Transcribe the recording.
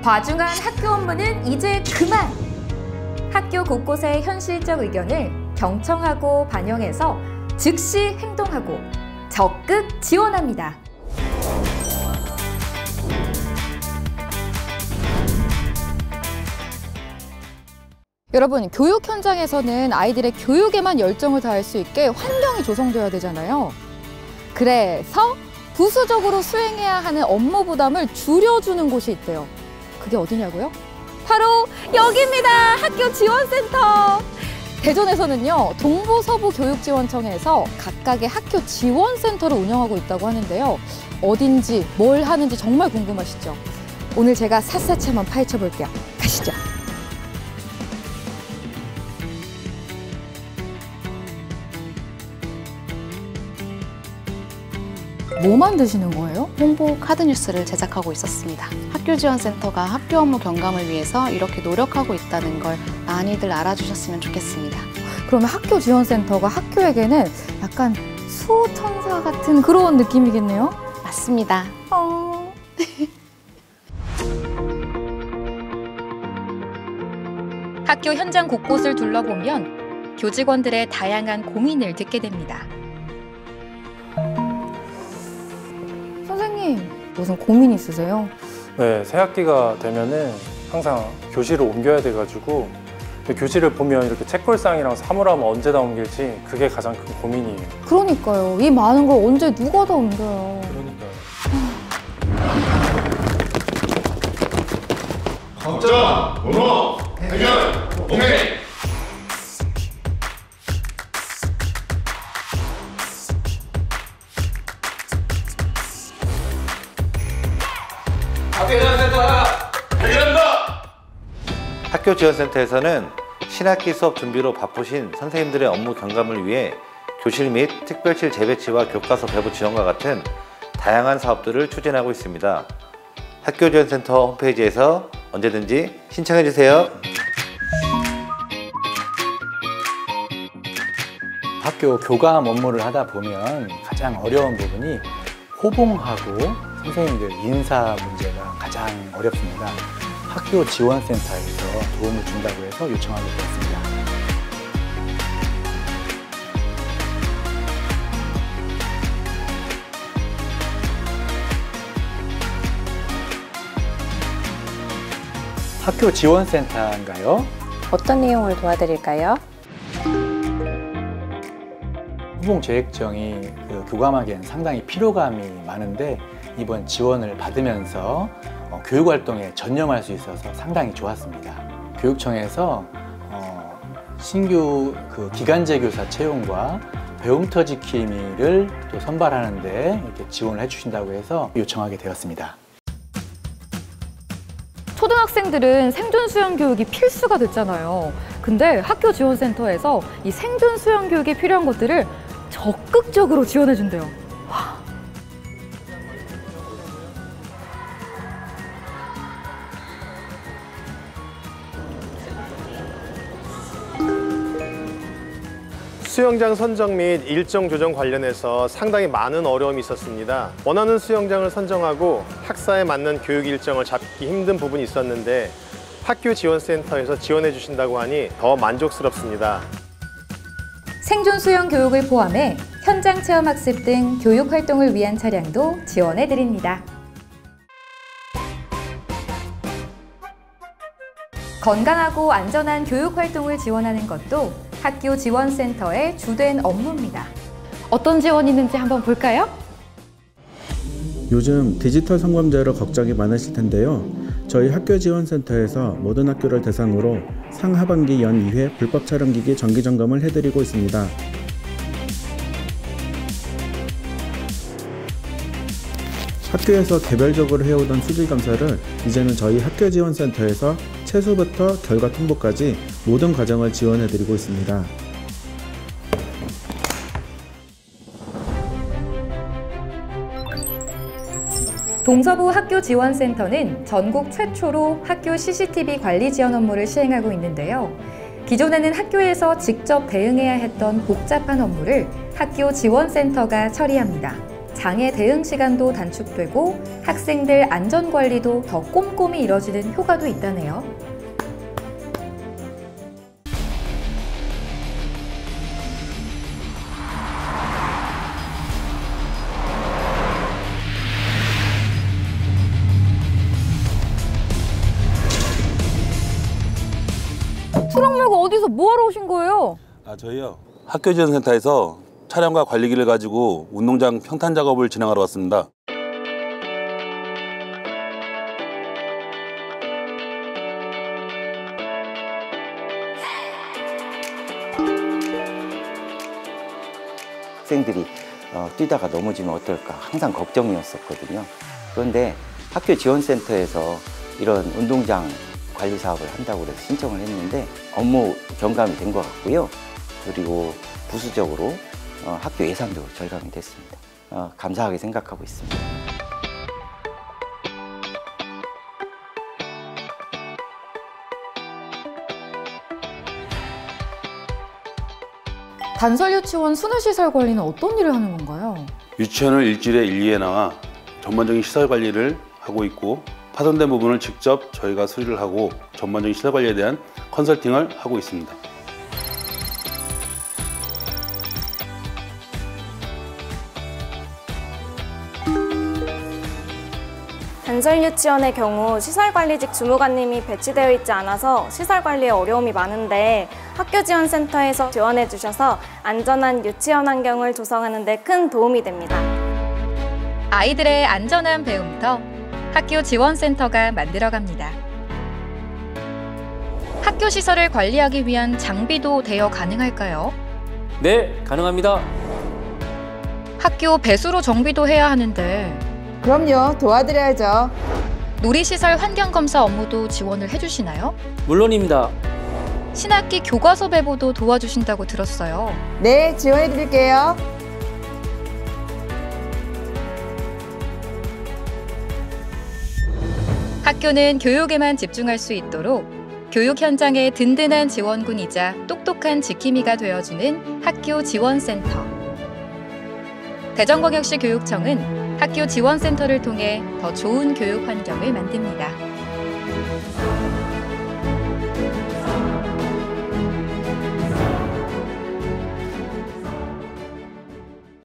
과중한 학교 업무는 이제 그만! 학교 곳곳의 현실적 의견을 경청하고 반영해서 즉시 행동하고 적극 지원합니다. 여러분, 교육 현장에서는 아이들의 교육에만 열정을 다할 수 있게 환경이 조성되어야 되잖아요. 그래서 부수적으로 수행해야 하는 업무 부담을 줄여주는 곳이 있대요. 그게 어디냐고요? 바로 여기입니다. 학교 지원센터. 대전에서는요, 동부서부교육지원청에서 각각의 학교 지원센터를 운영하고 있다고 하는데요. 어딘지 뭘 하는지 정말 궁금하시죠? 오늘 제가 샅샅이 한번 파헤쳐 볼게요. 가시죠. 뭐 만드시는 거예요? 홍보 카드 뉴스를 제작하고 있었습니다. 학교지원센터가 학교 업무 경감을 위해서 이렇게 노력하고 있다는 걸 많이들 알아주셨으면 좋겠습니다. 그러면 학교지원센터가 학교에게는 약간 수호천사 같은 그런 느낌이겠네요? 맞습니다. 학교 현장 곳곳을 둘러보면 교직원들의 다양한 고민을 듣게 됩니다. 선생님, 무슨 고민 있으세요? 네, 새학기가 되면은 항상 교실을 옮겨야 돼가지고 교실을 보면 이렇게 책걸상이랑 사물함을 언제 다 옮길지 그게 가장 큰 고민이에요. 그러니까요. 이 많은 걸 언제 누가 다 옮겨요. 그러니까요. 각자 번호 해결 오케이. 학교지원센터에서는 신학기 수업 준비로 바쁘신 선생님들의 업무 경감을 위해 교실 및 특별실 재배치와 교과서 배부 지원과 같은 다양한 사업들을 추진하고 있습니다. 학교지원센터 홈페이지에서 언제든지 신청해 주세요. 학교 교감 업무를 하다 보면 가장 어려운 부분이 호봉하고 선생님들 인사 문제가 가장 어렵습니다. 학교 지원센터에서 도움을 준다고 해서 요청하게 되었습니다. 학교 지원센터인가요? 어떤 내용을 도와드릴까요? 호봉 재획정이 교감하기에는 상당히 피로감이 많은데 이번 지원을 받으면서 교육활동에 전념할 수 있어서 상당히 좋았습니다. 교육청에서 신규 기간제 교사 채용과 배움터 지킴이를 또 선발하는데 이렇게 지원을 해주신다고 해서 요청하게 되었습니다. 초등학생들은 생존 수영 교육이 필수가 됐잖아요. 근데 학교 지원센터에서 이 생존 수영 교육에 필요한 것들을 적극적으로 지원해준대요. 와. 수영장 선정 및 일정 조정 관련해서 상당히 많은 어려움이 있었습니다. 원하는 수영장을 선정하고 학사에 맞는 교육 일정을 잡기 힘든 부분이 있었는데 학교 지원센터에서 지원해 주신다고 하니 더 만족스럽습니다. 생존 수영 교육을 포함해 현장 체험 학습 등 교육 활동을 위한 차량도 지원해 드립니다. 건강하고 안전한 교육 활동을 지원하는 것도 학교 지원센터의 주된 업무입니다. 어떤 지원이 있는지 한번 볼까요? 요즘 디지털 성범죄로 걱정이 많으실 텐데요. 저희 학교지원센터에서 모든 학교를 대상으로 상하반기 연 2회 불법 촬영기기 정기점검을 해드리고 있습니다. 학교에서 개별적으로 해오던 수질감사를 이제는 저희 학교지원센터에서 채소부터 결과 통보까지 모든 과정을 지원해드리고 있습니다. 동서부 학교지원센터는 전국 최초로 학교 CCTV 관리 지원 업무를 시행하고 있는데요. 기존에는 학교에서 직접 대응해야 했던 복잡한 업무를 학교 지원센터가 처리합니다. 장애 대응 시간도 단축되고 학생들 안전 관리도 더 꼼꼼히 이뤄지는 효과도 있다네요. 트럭 말고 어디서 뭐하러 오신 거예요? 저희요. 학교지원센터에서 차량과 관리기를 가지고 운동장 평탄 작업을 진행하러 왔습니다. 학생들이 뛰다가 넘어지면 어떨까 항상 걱정이었었거든요. 그런데 학교지원센터에서 이런 운동장 관리 사업을 한다고 해서 신청을 했는데 업무 경감이 된 것 같고요. 그리고 부수적으로 학교 예산도 절감이 됐습니다. 감사하게 생각하고 있습니다. 단설 유치원 순회시설 관리는 어떤 일을 하는 건가요? 유치원을 일주일에 1, 2회 나와 전반적인 시설 관리를 하고 있고 파손된 부분을 직접 저희가 수리를 하고 전반적인 시설 관리에 대한 컨설팅을 하고 있습니다. 단설 유치원의 경우 시설관리직 주무관님이 배치되어 있지 않아서 시설 관리에 어려움이 많은데 학교지원센터에서 지원해 주셔서 안전한 유치원 환경을 조성하는 데 큰 도움이 됩니다. 아이들의 안전한 배움터 학교지원센터가 만들어갑니다. 학교 시설을 관리하기 위한 장비도 대여 가능할까요? 네, 가능합니다. 학교 배수로 정비도 해야 하는데 그럼요, 도와드려야죠. 놀이시설 환경검사 업무도 지원을 해주시나요? 물론입니다. 신학기 교과서 배부도 도와주신다고 들었어요. 네, 지원해드릴게요. 학교는 교육에만 집중할 수 있도록 교육 현장의 든든한 지원군이자 똑똑한 지킴이가 되어주는 학교지원센터. 대전광역시 교육청은 학교지원센터를 통해 더 좋은 교육 환경을 만듭니다.